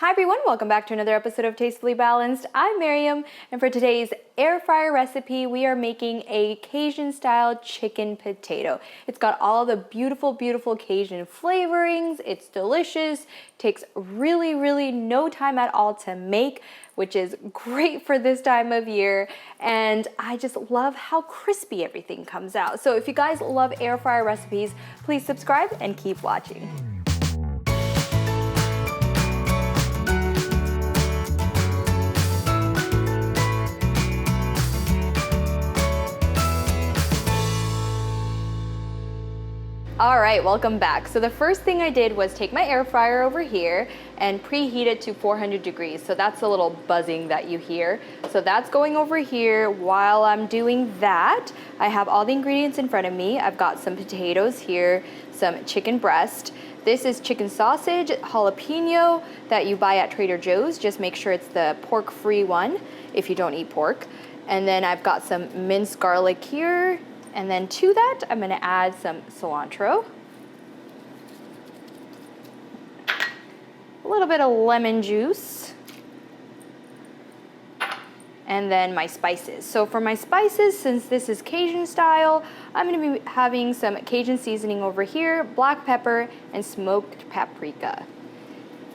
Hi everyone, welcome back to another episode of Tastefully Balanced. I'm Miriam, and for today's air fryer recipe, we are making a Cajun style chicken potato. It's got all the beautiful, beautiful Cajun flavorings. It's delicious, takes really no time at all to make, which is great for this time of year. And I just love how crispy everything comes out. So if you guys love air fryer recipes, please subscribe and keep watching. All right, welcome back. So the first thing I did was take my air fryer over here and preheat it to 400 degrees. So that's the little buzzing that you hear. So that's going over here. While I'm doing that, I have all the ingredients in front of me. I've got some potatoes here, some chicken breast. This is chicken sausage, jalapeno that you buy at Trader Joe's. Just make sure it's the pork-free one if you don't eat pork. And then I've got some minced garlic here. And then to that, I'm gonna add some cilantro, a little bit of lemon juice, and then my spices. So for my spices, since this is Cajun style, I'm gonna be having some Cajun seasoning over here, black pepper, and smoked paprika.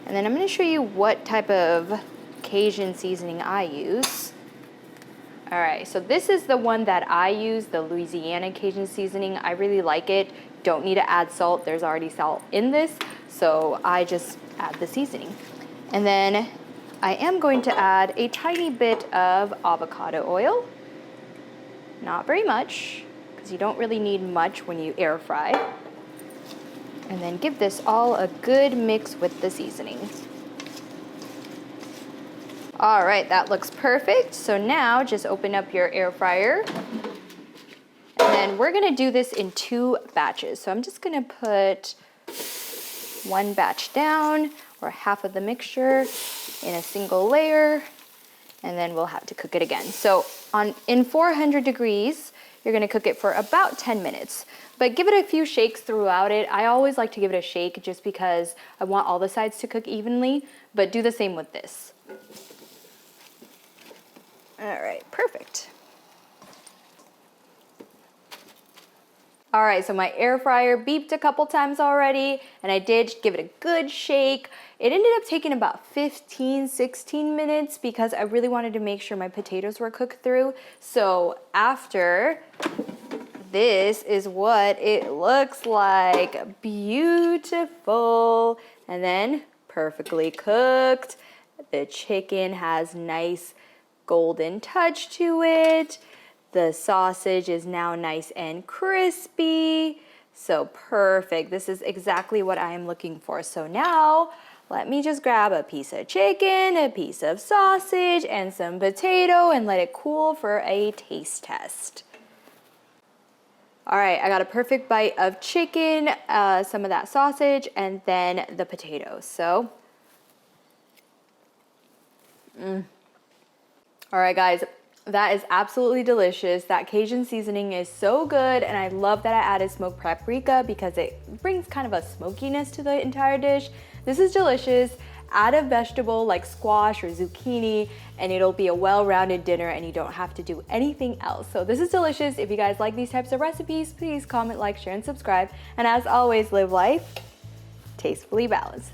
And then I'm gonna show you what type of Cajun seasoning I use. All right, so this is the one that I use, the Louisiana Cajun seasoning. I really like it. Don't need to add salt. There's already salt in this, so I just add the seasoning. And then I am going to add a tiny bit of avocado oil. Not very much, because you don't really need much when you air fry. And then give this all a good mix with the seasoning. All right, that looks perfect. So now just open up your air fryer. And then we're gonna do this in 2 batches. So I'm just gonna put 1 batch down, or half of the mixture in a single layer, and then we'll have to cook it again. So in 400 degrees, you're gonna cook it for about 10 minutes. But give it a few shakes throughout it. I always like to give it a shake just because I want all the sides to cook evenly, but do the same with this. All right, perfect. All right, so my air fryer beeped a couple times already, and I did give it a good shake. It ended up taking about 15-16 minutes because I really wanted to make sure my potatoes were cooked through. So after, this is what it looks like. Beautiful. And then perfectly cooked. The chicken has nice golden touch to it. The sausage is now nice and crispy. So perfect. This is exactly what I am looking for. So now let me just grab a piece of chicken, a piece of sausage, and some potato and let it cool for a taste test. All right, I got a perfect bite of chicken, some of that sausage, and then the potatoes. So, All right, guys, that is absolutely delicious. That Cajun seasoning is so good, and I love that I added smoked paprika because it brings kind of a smokiness to the entire dish. This is delicious. Add a vegetable like squash or zucchini, and it'll be a well-rounded dinner, and you don't have to do anything else. So this is delicious. If you guys like these types of recipes, please comment, like, share, and subscribe. And as always, live life tastefully balanced.